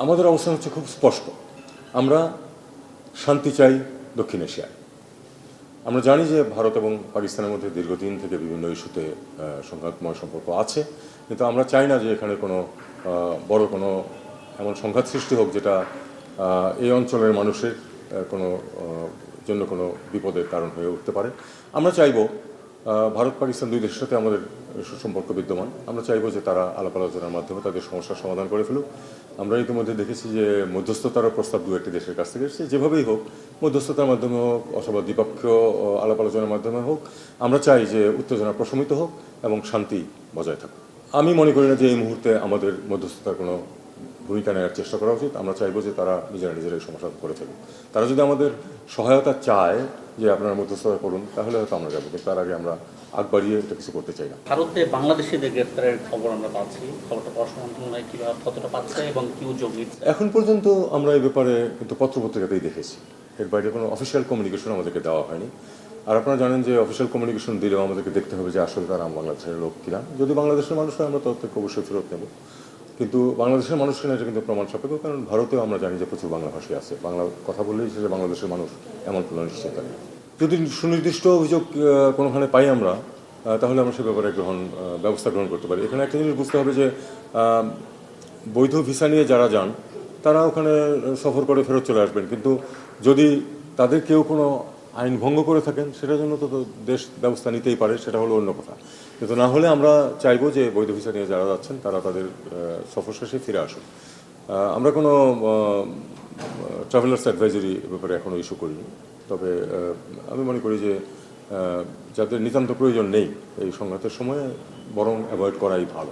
আমাদের অবস্থান হচ্ছে খুব স্পষ্ট। আমরা শান্তি চাই দক্ষিণ এশিয়ায়। আমরা জানি যে ভারত এবং পাকিস্তানের মধ্যে দীর্ঘদিন থেকে বিভিন্ন ইস্যুতে সংঘাতময় সম্পর্ক আছে, কিন্তু আমরা চাই না যে এখানে কোনো বড় কোনো এমন সংঘাত সৃষ্টি হোক যেটা এই অঞ্চলের মানুষের কোনো জন্য কোনো বিপদের কারণ হয়ে উঠতে পারে। আমরা চাইব ভারত পাকিস্তান দুই দেশের সাথে আমাদের সুসম্পর্ক বিদ্যমান। আমরা চাইব যে তারা আলাপ আলোচনার মাধ্যমে তাদের সমস্যার সমাধান করে ফেলুক। আমরা ইতিমধ্যে দেখেছি যে মধ্যস্থতার প্রস্তাব দু একটি দেশের কাছ থেকে এসেছে। যেভাবেই হোক, মধ্যস্থতার মাধ্যমে হোক অথবা দ্বিপক্ষীয় আলাপ আলোচনার মাধ্যমে হোক, আমরা চাই যে উত্তেজনা প্রশমিত হোক এবং শান্তি বজায় থাকুক। আমি মনে করি না যে এই মুহূর্তে আমাদের মধ্যস্থতার কোনো ভূমিকা নেওয়ার চেষ্টা করা উচিত। আমরা চাইবো যে তারা নিজেরাই সমস্যা করে ফেলুক। তারা যদি আমাদের সহায়তা চায় যে আপনারা মধ্যস্থতা করুন, তাহলে হয়তো আমরা যাবো, কিন্তু তার আগে আমরা আগ বাড়িয়ে এটা কিছু করতে চাই না। ভারতে বাংলাদেশিদের গ্রেফতারের খবর আমরা পাচ্ছি, খবরটা পররাষ্ট্র মন্ত্রণালয় কিভাবে কতটা পাচ্ছে এবং কি উদ্যোগ নিচ্ছে? এখন পর্যন্ত আমরা এই ব্যাপারে কিন্তু পত্রপত্রিকাতেই দেখেছি, এর বাইরে কোনো অফিসিয়াল কমিউনিকেশন আমাদেরকে দেওয়া হয়নি। আর আপনারা জানেন যে অফিসিয়াল কমিউনিকেশন দিলেও আমাদেরকে দেখতে হবে যে আসলে তারা বাংলাদেশের লোক কিনা। যদি বাংলাদেশের মানুষ হয় আমরা তাদেরকে অবশ্যই ফেরত নেব, কিন্তু বাংলাদেশের মানুষ কিনা এটা কিন্তু প্রমাণ সাপেক্ষ। কারণ ভারতেও আমরা জানি যে প্রচুর বাংলা ভাষী আছে, বাংলা কথা বললেই যে বাংলাদেশের মানুষ এমন কোনো নিশ্চয়তা নেই। যদি সুনির্দিষ্ট অভিযোগ কোনোখানে পাই আমরা, তাহলে আমরা সে ব্যাপারে ব্যবস্থা গ্রহণ করতে পারি। এখানে একটা জিনিস বুঝতে হবে যে বৈধ ভিসা নিয়ে যারা যান তারা ওখানে সফর করে ফেরত চলে আসবেন, কিন্তু যদি তাদের কেউ কোনো আইন ভঙ্গ করে থাকেন সেটার জন্য তো দেশ ব্যবস্থা নিতেই পারে, সেটা হলো অন্য কথা। কিন্তু না হলে আমরা চাইবো যে বৈধ ভিসা নিয়ে যারা যাচ্ছেন তারা তাদের সফর শেষে ফিরে আসুন। আমরা কোনো ট্রাভেলার্স অ্যাডভাইজারি ব্যাপারে এখনও ইস্যু করিনি, তবে আমি মনে করি যে যাদের নিতান্ত প্রয়োজন নেই এই সংঘাতের সময়ে বরং অ্যাভয়েড করাই ভালো।